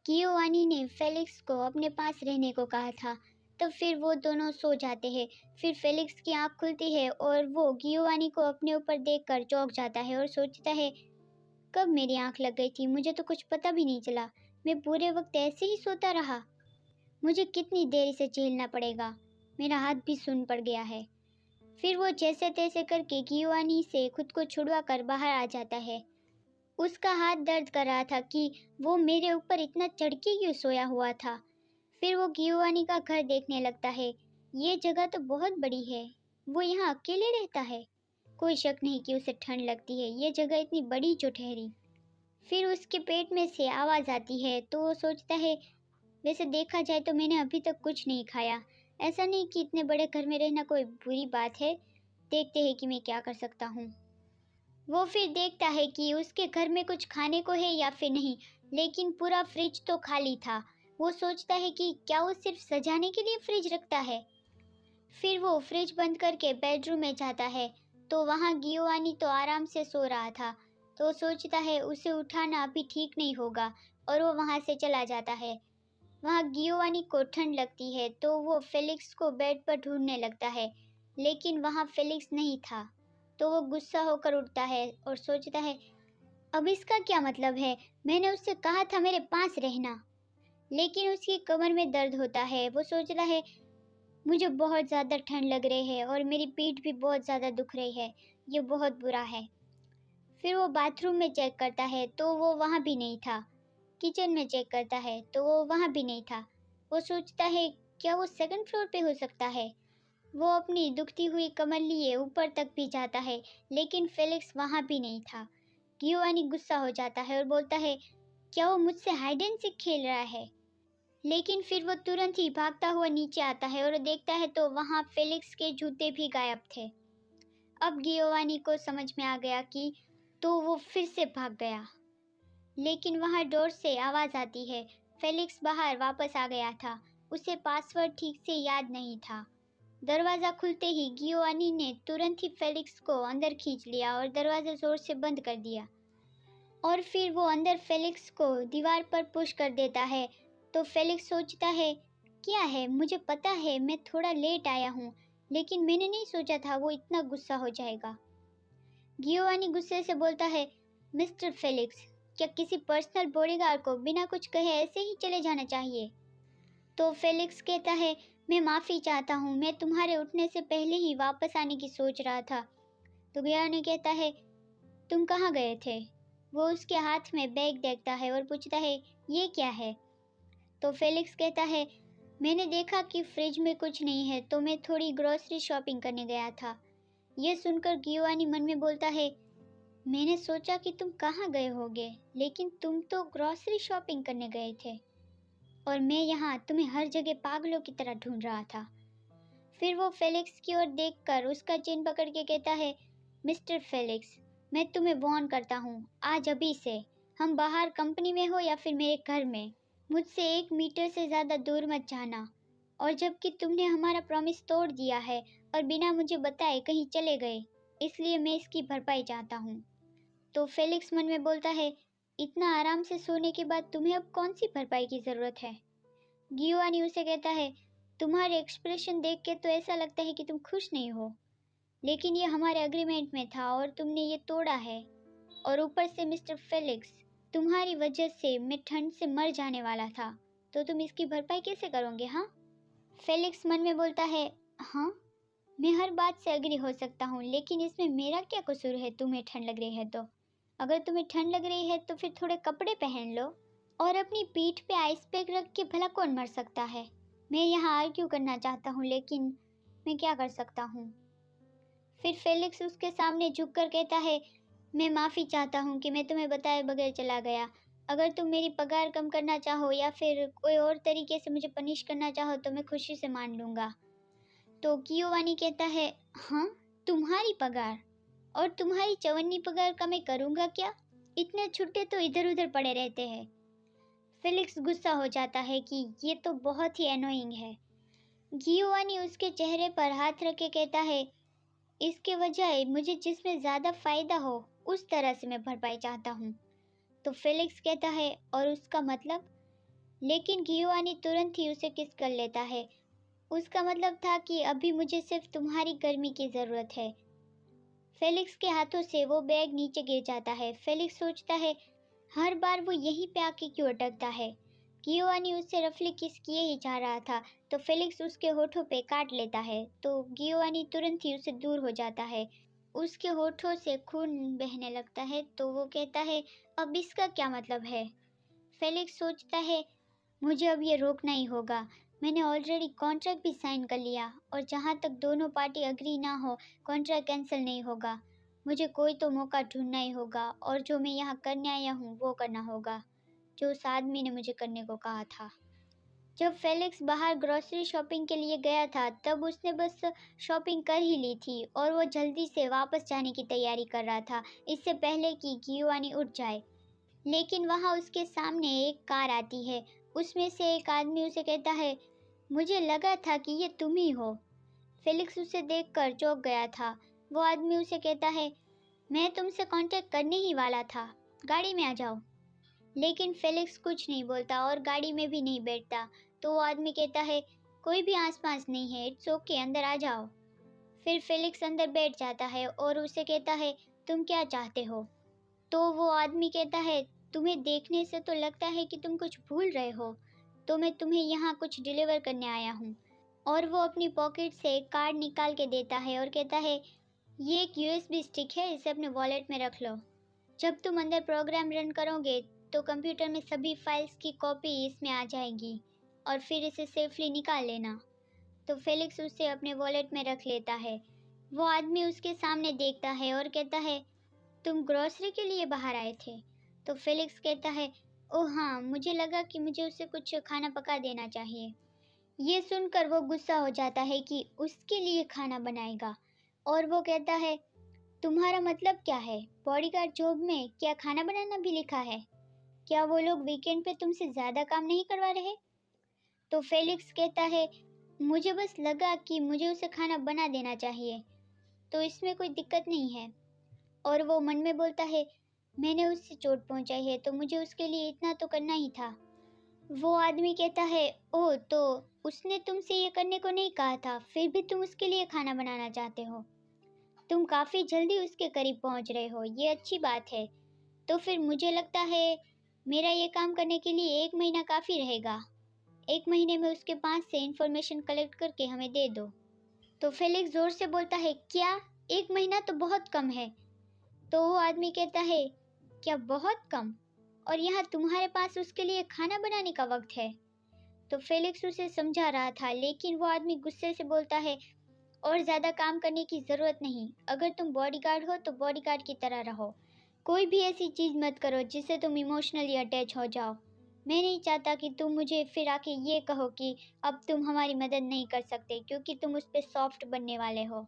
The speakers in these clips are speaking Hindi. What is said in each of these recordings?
गियोवानी ने फेलिक्स को अपने पास रहने को कहा था। तब फिर वो दोनों सो जाते हैं। फिर फेलिक्स की आंख खुलती है और वो गियोवानी को अपने ऊपर देखकर चौंक जाता है और सोचता है, कब मेरी आंख लग गई थी, मुझे तो कुछ पता भी नहीं चला। मैं पूरे वक्त ऐसे ही सोता रहा। मुझे कितनी देर इसे झेलना पड़ेगा। मेरा हाथ भी सुन्न पड़ गया है। फिर वो जैसे तैसे करके गियोवानी से खुद को छुड़वा कर बाहर आ जाता है। उसका हाथ दर्द कर रहा था कि वो मेरे ऊपर इतना चढ़ के क्यों सोया हुआ था। फिर वो गियोवानी का घर देखने लगता है। ये जगह तो बहुत बड़ी है। वो यहाँ अकेले रहता है। कोई शक नहीं कि उसे ठंड लगती है। ये जगह इतनी बड़ी जो ठहरी। फिर उसके पेट में से आवाज़ आती है तो वो सोचता है, वैसे देखा जाए तो मैंने अभी तक कुछ नहीं खाया। ऐसा नहीं कि इतने बड़े घर में रहना कोई बुरी बात है। देखते हैं कि मैं क्या कर सकता हूँ। वो फिर देखता है कि उसके घर में कुछ खाने को है या फिर नहीं, लेकिन पूरा फ्रिज तो खाली था। वो सोचता है कि क्या वो सिर्फ सजाने के लिए फ्रिज रखता है। फिर वो फ्रिज बंद करके बेडरूम में जाता है तो वहाँ गियोवानी तो आराम से सो रहा था। तो सोचता है उसे उठाना अभी ठीक नहीं होगा और वो वहाँ से चला जाता है। वहाँ गियोवानी को ठंड लगती है तो वो फेलिक्स को बेड पर ढूंढने लगता है, लेकिन वहाँ फेलिक्स नहीं था। तो वो गुस्सा होकर उठता है और सोचता है, अब इसका क्या मतलब है, मैंने उससे कहा था मेरे पास रहना। लेकिन उसकी कमर में दर्द होता है। वो सोचता है, मुझे बहुत ज़्यादा ठंड लग रही है और मेरी पीठ भी बहुत ज़्यादा दुख रही है। ये बहुत बुरा है। फिर वो बाथरूम में चेक करता है तो वो वहाँ भी नहीं था। किचन में चेक करता है तो वो वहाँ भी नहीं था। वो सोचता है, क्या वो सेकंड फ्लोर पे हो सकता है। वो अपनी दुखती हुई कमर लिए ऊपर तक भी जाता है, लेकिन फेलिक्स वहाँ भी नहीं था। गियोवानी गुस्सा हो जाता है और बोलता है, क्या वो मुझसे हाइड एंड सीक खेल रहा है। लेकिन फिर वो तुरंत ही भागता हुआ नीचे आता है और देखता है तो वहाँ फेलिक्स के जूते भी गायब थे। अब गियोवानी को समझ में आ गया कि तो वो फिर से भाग गया। लेकिन वहाँ डोर से आवाज़ आती है। फेलिक्स बाहर वापस आ गया था। उसे पासवर्ड ठीक से याद नहीं था। दरवाज़ा खुलते ही गियोवानी ने तुरंत ही फेलिक्स को अंदर खींच लिया और दरवाज़ा ज़ोर से बंद कर दिया। और फिर वो अंदर फेलिक्स को दीवार पर पुश कर देता है। तो फेलिक्स सोचता है, क्या है, मुझे पता है मैं थोड़ा लेट आया हूँ, लेकिन मैंने नहीं सोचा था वो इतना गुस्सा हो जाएगा। गियोवानी गुस्से से बोलता है, मिस्टर फेलिक्स, क्या किसी पर्सनल बॉडीगार्ड को बिना कुछ कहे ऐसे ही चले जाना चाहिए। तो फेलिक्स कहता है, मैं माफ़ी चाहता हूँ, मैं तुम्हारे उठने से पहले ही वापस आने की सोच रहा था। तो गियोवानी कहता है, तुम कहाँ गए थे। वो उसके हाथ में बैग देखता है और पूछता है, ये क्या है। तो फेलिक्स कहता है, मैंने देखा कि फ्रिज में कुछ नहीं है तो मैं थोड़ी ग्रोसरी शॉपिंग करने गया था। ये सुनकर गियोवानी मन में बोलता है, मैंने सोचा कि तुम कहाँ गए होगे, लेकिन तुम तो ग्रोसरी शॉपिंग करने गए थे और मैं यहाँ तुम्हें हर जगह पागलों की तरह ढूंढ रहा था। फिर वो फेलिक्स की ओर देखकर उसका चिन पकड़ के कहता है, मिस्टर फेलिक्स, मैं तुम्हें वार्न करता हूँ, आज अभी से, हम बाहर कंपनी में हो या फिर मेरे घर में, मुझसे 1 मीटर से ज़्यादा दूर मत जाना। और जबकि तुमने हमारा प्रॉमिस तोड़ दिया है और बिना मुझे बताए कहीं चले गए, इसलिए मैं इसकी भरपाई चाहता हूँ। तो फेलिक्स मन में बोलता है, इतना आराम से सोने के बाद तुम्हें अब कौन सी भरपाई की ज़रूरत है। गियोवानी उसे कहता है, तुम्हारे एक्सप्रेशन देख के तो ऐसा लगता है कि तुम खुश नहीं हो, लेकिन ये हमारे एग्रीमेंट में था और तुमने ये तोड़ा है। और ऊपर से मिस्टर फेलिक्स, तुम्हारी वजह से मैं ठंड से मर जाने वाला था, तो तुम इसकी भरपाई कैसे करोगे। हाँ, फेलिक्स मन में बोलता है, हाँ, मैं हर बात से एग्री हो सकता हूँ, लेकिन इसमें मेरा क्या कसूर है। तुम्हें ठंड लग रही है तो, अगर तुम्हें ठंड लग रही है तो फिर थोड़े कपड़े पहन लो और अपनी पीठ पे आइस पैक रख के भला कौन मर सकता है। मैं यहाँ आर्ग्यू करना चाहता हूँ, लेकिन मैं क्या कर सकता हूँ। फिर फेलिक्स उसके सामने झुककर कहता है, मैं माफ़ी चाहता हूँ कि मैं तुम्हें बताए बगैर चला गया। अगर तुम मेरी पगार कम करना चाहो या फिर कोई और तरीके से मुझे पनिश करना चाहो तो मैं खुशी से मान लूँगा। तो गियोवानी कहता है, हाँ, तुम्हारी पगार, और तुम्हारी चवन्नी पगार का मैं करूँगा क्या। इतने छुट्टे तो इधर उधर पड़े रहते हैं। फेलिक्स गुस्सा हो जाता है कि ये तो बहुत ही एनोइंग है। गियोवानी उसके चेहरे पर हाथ रख के कहता है, इसके बजाय मुझे जिसमें ज़्यादा फ़ायदा हो उस तरह से मैं भरपाई चाहता हूँ। तो फेलिक्स कहता है, और उसका मतलब। लेकिन गियोवानी तुरंत ही उसे किस कर लेता है। उसका मतलब था कि अभी मुझे सिर्फ तुम्हारी गर्मी की ज़रूरत है। फेलिक्स के हाथों से वो बैग नीचे गिर जाता है। फेलिक्स सोचता है हर बार वो यहीं पे आके क्यों अटकता है। गियोवानी उससे रफली किस किए ही जा रहा था तो फेलिक्स उसके होठों पे काट लेता है तो गियोवानी तुरंत ही उससे दूर हो जाता है। उसके होठों से खून बहने लगता है तो वो कहता है अब इसका क्या मतलब है। फेलिक्स सोचता है मुझे अब ये रोकना ही होगा। मैंने ऑलरेडी कॉन्ट्रैक्ट भी साइन कर लिया और जहाँ तक दोनों पार्टी अग्री ना हो कॉन्ट्रैक्ट कैंसिल नहीं होगा। मुझे कोई तो मौका ढूंढना ही होगा और जो मैं यहाँ करने आया हूँ वो करना होगा जो उस आदमी ने मुझे करने को कहा था। जब फेलिक्स बाहर ग्रोसरी शॉपिंग के लिए गया था तब उसने बस शॉपिंग कर ही ली थी और वो जल्दी से वापस जाने की तैयारी कर रहा था इससे पहले कि गियोवानी उठ जाए। लेकिन वहाँ उसके सामने एक कार आती है। उसमें से एक आदमी उसे कहता है मुझे लगा था कि ये तुम ही हो। फेलिक्स उसे देखकर चौंक गया था। वो आदमी उसे कहता है मैं तुमसे कांटेक्ट करने ही वाला था, गाड़ी में आ जाओ। लेकिन फेलिक्स कुछ नहीं बोलता और गाड़ी में भी नहीं बैठता। तो वो आदमी कहता है कोई भी आसपास नहीं है, इट्स ओके, अंदर आ जाओ। फिर फेलिक्स अंदर बैठ जाता है और उसे कहता है तुम क्या चाहते हो। तो वो आदमी कहता है तुम्हें देखने से तो लगता है कि तुम कुछ भूल रहे हो तो मैं तुम्हें यहाँ कुछ डिलीवर करने आया हूँ। और वो अपनी पॉकेट से एक कार्ड निकाल के देता है और कहता है ये एक यूएसबी स्टिक है, इसे अपने वॉलेट में रख लो। जब तुम अंदर प्रोग्राम रन करोगे तो कंप्यूटर में सभी फाइल्स की कॉपी इसमें आ जाएगी और फिर इसे सेफली निकाल लेना। तो फेलिक्स उसे अपने वॉलेट में रख लेता है। वो आदमी उसके सामने देखता है और कहता है तुम ग्रोसरी के लिए बाहर आए थे। तो फेलिक्स कहता है ओह हाँ, मुझे लगा कि मुझे उसे कुछ खाना पका देना चाहिए। ये सुनकर वो गुस्सा हो जाता है कि उसके लिए खाना बनाएगा और वो कहता है तुम्हारा मतलब क्या है, बॉडीगार्ड जॉब में क्या खाना बनाना भी लिखा है। क्या वो लोग वीकेंड पे तुमसे ज़्यादा काम नहीं करवा रहे। तो फेलिक्स कहता है मुझे बस लगा कि मुझे उसे खाना बना देना चाहिए तो इसमें कोई दिक्कत नहीं है। और वो मन में बोलता है मैंने उससे चोट पहुंचाई है तो मुझे उसके लिए इतना तो करना ही था। वो आदमी कहता है ओह, तो उसने तुमसे ये करने को नहीं कहा था फिर भी तुम उसके लिए खाना बनाना चाहते हो। तुम काफ़ी जल्दी उसके करीब पहुंच रहे हो, ये अच्छी बात है। तो फिर मुझे लगता है मेरा ये काम करने के लिए 1 महीना काफ़ी रहेगा। 1 महीने में उसके पास से इंफॉर्मेशन कलेक्ट करके हमें दे दो। तो फेलिक्स जोर से बोलता है क्या, 1 महीना तो बहुत कम है। तो वो आदमी कहता है क्या बहुत कम, और यहाँ तुम्हारे पास उसके लिए खाना बनाने का वक्त है। तो फेलिक्स उसे समझा रहा था लेकिन वो आदमी गुस्से से बोलता है और ज़्यादा काम करने की ज़रूरत नहीं, अगर तुम बॉडीगार्ड हो तो बॉडीगार्ड की तरह रहो। कोई भी ऐसी चीज़ मत करो जिससे तुम इमोशनली अटैच हो जाओ। मैं नहीं चाहता कि तुम मुझे फिर आके ये कहो कि अब तुम हमारी मदद नहीं कर सकते क्योंकि तुम उस पर सॉफ्ट बनने वाले हो।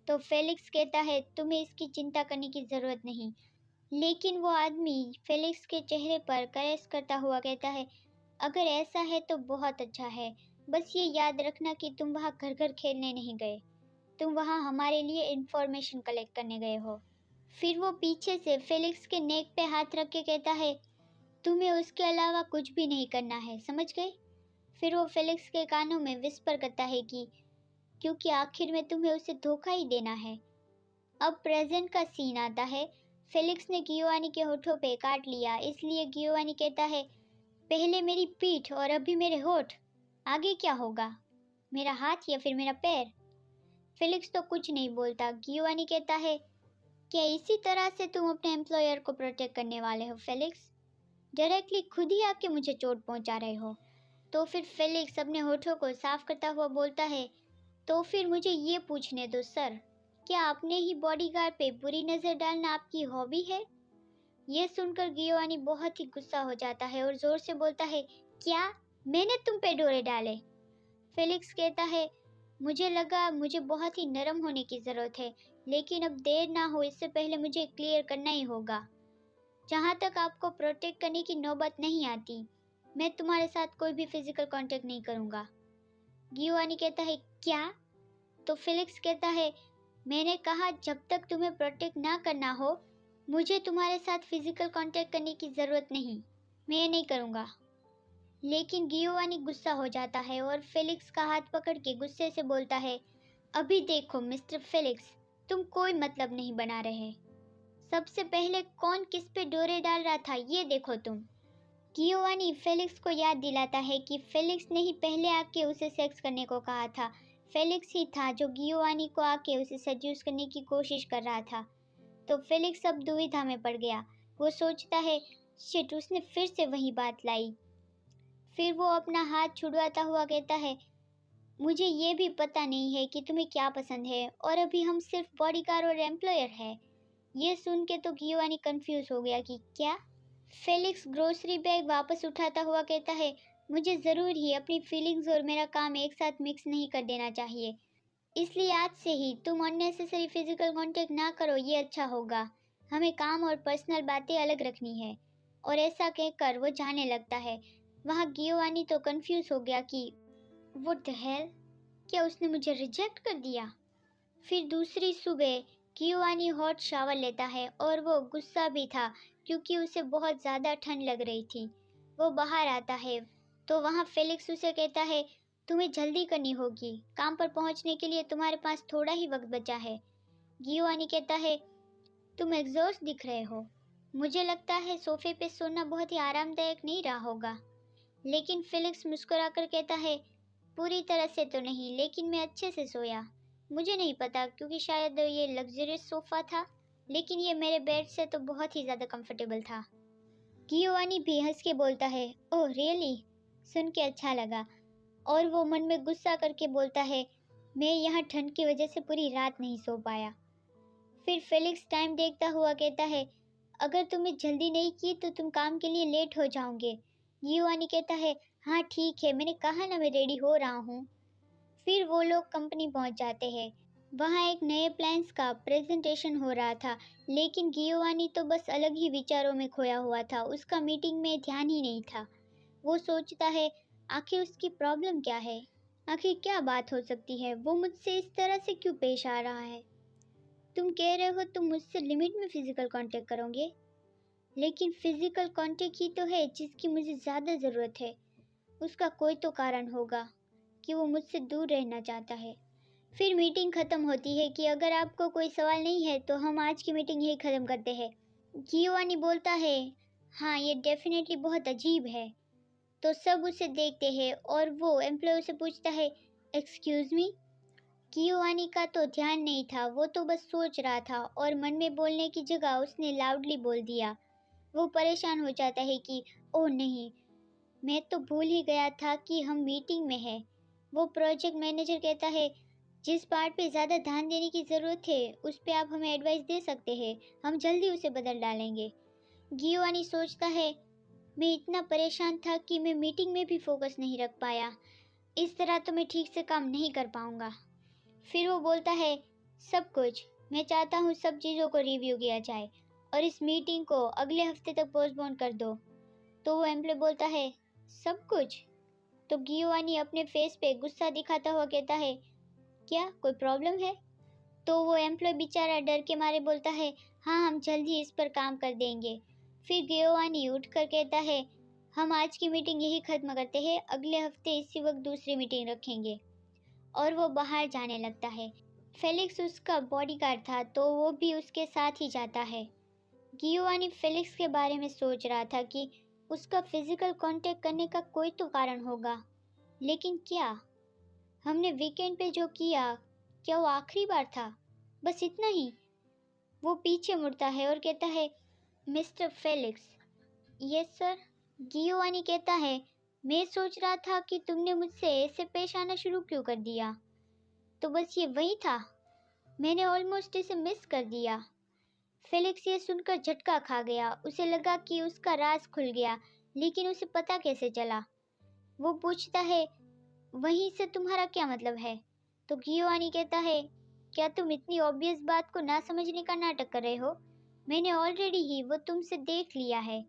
तो फेलिक्स कहता है तुम्हें इसकी चिंता करने की ज़रूरत नहीं। लेकिन वो आदमी फेलिक्स के चेहरे पर कैरेस करता हुआ कहता है अगर ऐसा है तो बहुत अच्छा है, बस ये याद रखना कि तुम वहाँ घर घर खेलने नहीं गए, तुम वहाँ हमारे लिए इंफॉर्मेशन कलेक्ट करने गए हो। फिर वो पीछे से फेलिक्स के नेक पे हाथ रख के कहता है तुम्हें उसके अलावा कुछ भी नहीं करना है, समझ गए। फिर वो फेलिक्स के कानों में विस्पर करता है कि क्योंकि आखिर में तुम्हें उसे धोखा ही देना है। अब प्रेजेंट का सीन आता है। फेलिक्स ने गियोवानी के होठों पे काट लिया, इसलिए गियोवानी कहता है पहले मेरी पीठ और अभी मेरे होठ, आगे क्या होगा, मेरा हाथ या फिर मेरा पैर। फेलिक्स तो कुछ नहीं बोलता। गियोवानी कहता है क्या इसी तरह से तुम अपने एम्प्लॉयर को प्रोटेक्ट करने वाले हो फेलिक्स, डायरेक्टली खुद ही आके मुझे चोट पहुंचा रहे हो। तो फिर फेलिक्स अपने होठों को साफ करता हुआ बोलता है तो फिर मुझे ये पूछने दो सर, क्या अपने ही बॉडीगार्ड पे बुरी नज़र डालना आपकी हॉबी है। ये सुनकर गियोवानी बहुत ही गुस्सा हो जाता है और जोर से बोलता है क्या, मैंने तुम पे डोरे डाले। फेलिक्स कहता है मुझे लगा मुझे बहुत ही नरम होने की ज़रूरत है, लेकिन अब देर ना हो इससे पहले मुझे क्लियर करना ही होगा। जहाँ तक आपको प्रोटेक्ट करने की नौबत नहीं आती, मैं तुम्हारे साथ कोई भी फिजिकल कांटेक्ट नहीं करूँगा। गियोवानी कहता है क्या। तो फेलिक्स कहता है मैंने कहा जब तक तुम्हें प्रोटेक्ट ना करना हो मुझे तुम्हारे साथ फिजिकल कांटेक्ट करने की ज़रूरत नहीं, मैं ये नहीं करूँगा। लेकिन गियोवानी गुस्सा हो जाता है और फेलिक्स का हाथ पकड़ के गुस्से से बोलता है, अभी देखो मिस्टर फेलिक्स, तुम कोई मतलब नहीं बना रहे। सबसे पहले कौन किस पे डोरे डाल रहा था ये देखो तुम। गियोवानी फेलिक्स को याद दिलाता है कि फेलिक्स ने ही पहले आके उसे सेक्स करने को कहा था। फेलिक्स ही था जो गियोवानी को आके उसे सेड्यूस करने की कोशिश कर रहा था। तो फेलिक्स अब दुविधा में पड़ गया। वो सोचता है, शिट, उसने फिर से वही बात लाई। फिर वो अपना हाथ छुड़वाता हुआ कहता है, मुझे ये भी पता नहीं है कि तुम्हें क्या पसंद है और अभी हम सिर्फ बॉडीगार्ड और एम्प्लॉयर है। ये सुन के तो गियोवानी कंफ्यूज हो गया कि क्या। फेलिक्स ग्रोसरी बैग वापस उठाता हुआ कहता है, मुझे ज़रूर ही अपनी फीलिंग्स और मेरा काम एक साथ मिक्स नहीं कर देना चाहिए, इसलिए आज से ही तुम अननेसेसरी फिजिकल कांटेक्ट ना करो, ये अच्छा होगा। हमें काम और पर्सनल बातें अलग रखनी है। और ऐसा कहकर वो जाने लगता है। वहाँ गियोवानी तो कंफ्यूज हो गया कि व्हाट द हेल, क्या उसने मुझे रिजेक्ट कर दिया। फिर दूसरी सुबह गियोवानी हॉट शावर लेता है और वो गुस्सा भी था क्योंकि उसे बहुत ज़्यादा ठंड लग रही थी। वो बाहर आता है तो वहाँ फेलिक्स उसे कहता है, तुम्हें जल्दी करनी होगी, काम पर पहुँचने के लिए तुम्हारे पास थोड़ा ही वक्त बचा है। गियोवानी कहता है, तुम एग्जॉस्ट दिख रहे हो, मुझे लगता है सोफे पे सोना बहुत ही आरामदायक नहीं रहा होगा। लेकिन फेलिक्स मुस्कुराकर कहता है, पूरी तरह से तो नहीं, लेकिन मैं अच्छे से सोया। मुझे नहीं पता क्योंकि शायद ये लग्जरियस सोफ़ा था, लेकिन ये मेरे बेड से तो बहुत ही ज़्यादा कंफर्टेबल था। गियोवानी भी हंस के बोलता है, ओह रियली, सुन के अच्छा लगा। और वो मन में गुस्सा करके बोलता है, मैं यहाँ ठंड की वजह से पूरी रात नहीं सो पाया। फिर फेलिक्स टाइम देखता हुआ कहता है, अगर तुमने जल्दी नहीं की तो तुम काम के लिए लेट हो जाओगे। गियोवानी कहता है, हाँ ठीक है, मैंने कहा ना मैं रेडी हो रहा हूँ। फिर वो लोग कंपनी पहुंच जाते हैं। वहाँ एक नए प्लान्स का प्रेजेंटेशन हो रहा था, लेकिन गियोवानी तो बस अलग ही विचारों में खोया हुआ था। उसका मीटिंग में ध्यान ही नहीं था। वो सोचता है, आखिर उसकी प्रॉब्लम क्या है, आखिर क्या बात हो सकती है, वो मुझसे इस तरह से क्यों पेश आ रहा है। तुम कह रहे हो तुम मुझसे लिमिट में फिजिकल कांटेक्ट करोगे, लेकिन फिजिकल कांटेक्ट ही तो है जिसकी मुझे ज़्यादा ज़रूरत है। उसका कोई तो कारण होगा कि वो मुझसे दूर रहना चाहता है। फिर मीटिंग ख़त्म होती है कि अगर आपको कोई सवाल नहीं है तो हम आज की मीटिंग यही ख़त्म करते हैं। गियोवानी बोलता है, हाँ ये डेफिनेटली बहुत अजीब है। तो सब उसे देखते हैं और वो एम्प्लॉय से पूछता है, एक्सक्यूज़ मी। गियोवानी का तो ध्यान नहीं था, वो तो बस सोच रहा था और मन में बोलने की जगह उसने लाउडली बोल दिया। वो परेशान हो जाता है कि ओह नहीं, मैं तो भूल ही गया था कि हम मीटिंग में हैं। वो प्रोजेक्ट मैनेजर कहता है, जिस पार्ट पे ज़्यादा ध्यान देने की ज़रूरत है उस पे आप हमें एडवाइस दे सकते हैं, हम जल्दी उसे बदल डालेंगे। गियोवानी सोचता है, मैं इतना परेशान था कि मैं मीटिंग में भी फोकस नहीं रख पाया, इस तरह तो मैं ठीक से काम नहीं कर पाऊंगा। फिर वो बोलता है, सब कुछ, मैं चाहता हूँ सब चीज़ों को रिव्यू किया जाए और इस मीटिंग को अगले हफ्ते तक पोस्टपोन कर दो। तो वो एम्प्लॉय बोलता है, सब कुछ। तो गियोवानी अपने फेस पे गुस्सा दिखाता हुआ कहता है, क्या कोई प्रॉब्लम है। तो वो एम्प्लॉय बेचारा डर के मारे बोलता है, हाँ हम जल्द ही इस पर काम कर देंगे। फिर गियोवानी उठ कर कहता है, हम आज की मीटिंग यही ख़त्म करते हैं, अगले हफ्ते इसी वक्त दूसरी मीटिंग रखेंगे। और वो बाहर जाने लगता है। फेलिक्स उसका बॉडीगार्ड था तो वो भी उसके साथ ही जाता है। गियोवानी फेलिक्स के बारे में सोच रहा था कि उसका फिजिकल कांटेक्ट करने का कोई तो कारण होगा, लेकिन क्या। हमने वीकेंड पे जो किया, क्या वो आखिरी बार था, बस इतना ही। वो पीछे मुड़ता है और कहता है, mister Felix. Yes sir. Giovanni कहता है, मैं सोच रहा था कि तुमने मुझसे ऐसे पेश आना शुरू क्यों कर दिया। तो बस ये वही था, मैंने ऑलमोस्ट इसे मिस कर दिया। फेलिक्स ये सुनकर झटका खा गया। उसे लगा कि उसका राज खुल गया, लेकिन उसे पता कैसे चला। वो पूछता है, वहीं से तुम्हारा क्या मतलब है। तो गियोवानी कहता है, क्या तुम इतनी ऑब्वियस बात को ना समझने का नाटक कर रहे हो, मैंने ऑलरेडी ही वो तुमसे देख लिया है।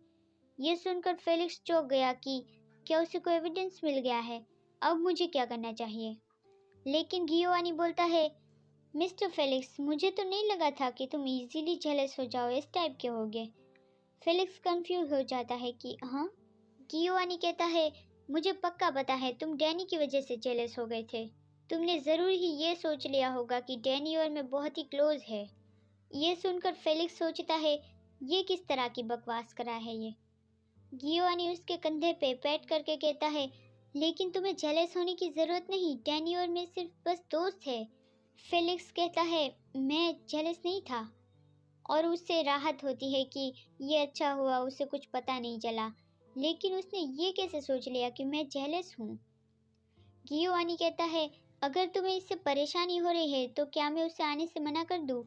ये सुनकर फेलिक्स चौंक गया कि क्या उसे कोई एविडेंस मिल गया है, अब मुझे क्या करना चाहिए। लेकिन गियोवानी बोलता है, मिस्टर फेलिक्स, मुझे तो नहीं लगा था कि तुम इजीली जेलस हो जाओ, इस टाइप के होगे। फेलिक्स कंफ्यूज हो जाता है कि हाँ। गियोवानी कहता है, मुझे पक्का पता है तुम डैनी की वजह से जेलस हो गए थे। तुमने ज़रूर ही ये सोच लिया होगा कि डैनी और मैं बहुत ही क्लोज है। ये सुनकर फेलिक्स सोचता है, ये किस तरह की बकवास करा है ये। गियोवानी उसके कंधे पे पैट करके कहता है, लेकिन तुम्हें जेलस होने की ज़रूरत नहीं, डैनी और मैं सिर्फ बस दोस्त है। फेलिक्स कहता है, मैं जेलस नहीं था। और उससे राहत होती है कि ये अच्छा हुआ उसे कुछ पता नहीं चला। लेकिन उसने ये कैसे सोच लिया कि मैं जेलस हूँ। गियोवानी कहता है, अगर तुम्हें इससे परेशानी हो रही है तो क्या मैं उसे आने से मना कर दूँ।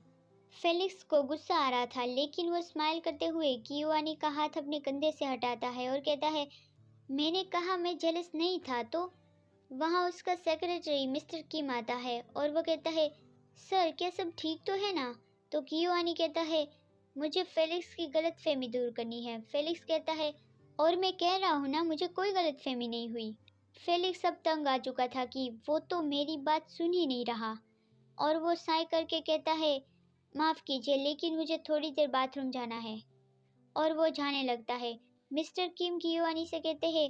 फेलिक्स को गुस्सा आ रहा था, लेकिन वो स्माइल करते हुए गियोवानी का हाथ अपने कंधे से हटाता है और कहता है, मैंने कहा मैं जेलस नहीं था तो। वहाँ उसका सेक्रेटरी मिस्टर किम आता है और वो कहता है, सर क्या सब ठीक तो है ना। तो गियोवानी कहता है, मुझे फेलिक्स की गलतफहमी दूर करनी है। फेलिक्स कहता है, और मैं कह रहा हूँ ना, मुझे कोई गलतफहमी नहीं हुई। फेलिक्स अब तंग आ चुका था कि वो तो मेरी बात सुन ही नहीं रहा, और वो साय करके कहता है, माफ़ कीजिए लेकिन मुझे थोड़ी देर बाथरूम जाना है। और वो जाने लगता है। मिस्टर किम गियोवानी से कहते हैं,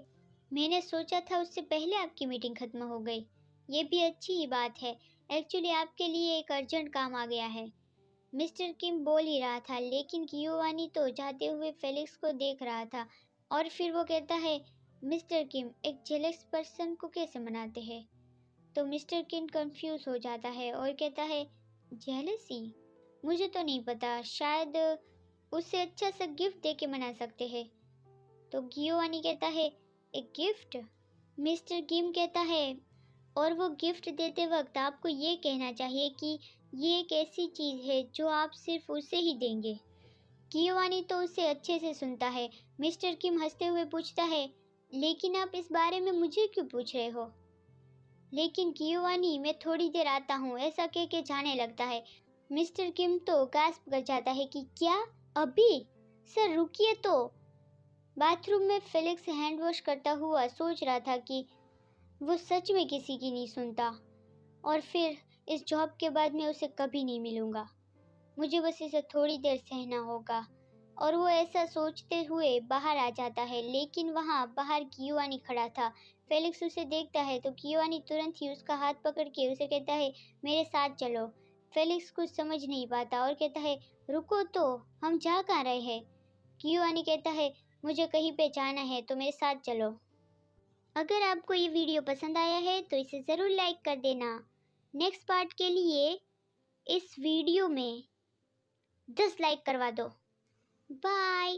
मैंने सोचा था उससे पहले आपकी मीटिंग खत्म हो गई। ये भी अच्छी ही बात है। एक्चुअली आपके लिए एक अर्जेंट काम आ गया है। मिस्टर किम बोल ही रहा था, लेकिन गियोवानी तो जाते हुए फेलिक्स को देख रहा था। और फिर वो कहता है, मिस्टर किम एक जेलस पर्सन को कैसे मनाते हैं। तो मिस्टर किम कंफ्यूज हो जाता है और कहता है, जेलसी, मुझे तो नहीं पता, शायद उसे अच्छा सा गिफ्ट दे के मना सकते हैं। तो गियोवानी कहता है, एक गिफ्ट। मिस्टर किम कहता है, और वो गिफ्ट देते वक्त आपको ये कहना चाहिए कि ये एक ऐसी चीज़ है जो आप सिर्फ उसे ही देंगे। गियोवानी तो उसे अच्छे से सुनता है। मिस्टर किम हंसते हुए पूछता है, लेकिन आप इस बारे में मुझे क्यों पूछ रहे हो। लेकिन गियोवानी, मैं थोड़ी देर आता हूँ, ऐसा कह के जाने लगता है। मिस्टर किम तो गास्प कर जाता है कि क्या, अभी, सर रुकिए तो। बाथरूम में फेलिक्स हैंड वॉश करता हुआ सोच रहा था कि वो सच में किसी की नहीं सुनता, और फिर इस जॉब के बाद मैं उसे कभी नहीं मिलूंगा। मुझे बस इसे थोड़ी देर सहना होगा। और वो ऐसा सोचते हुए बाहर आ जाता है, लेकिन वहाँ बाहर गियोवानी खड़ा था। फेलिक्स उसे देखता है तो गियोवानी तुरंत ही उसका हाथ पकड़ के उसे कहता है, मेरे साथ चलो। फेलिक्स कुछ समझ नहीं पाता और कहता है, रुको तो, हम जा कहाँ रहे हैं। गियोवानी कहता है, मुझे कहीं पे जाना है तो मेरे साथ चलो। अगर आपको ये वीडियो पसंद आया है तो इसे ज़रूर लाइक कर देना। नेक्स्ट पार्ट के लिए इस वीडियो में 10 लाइक करवा दो। बाय।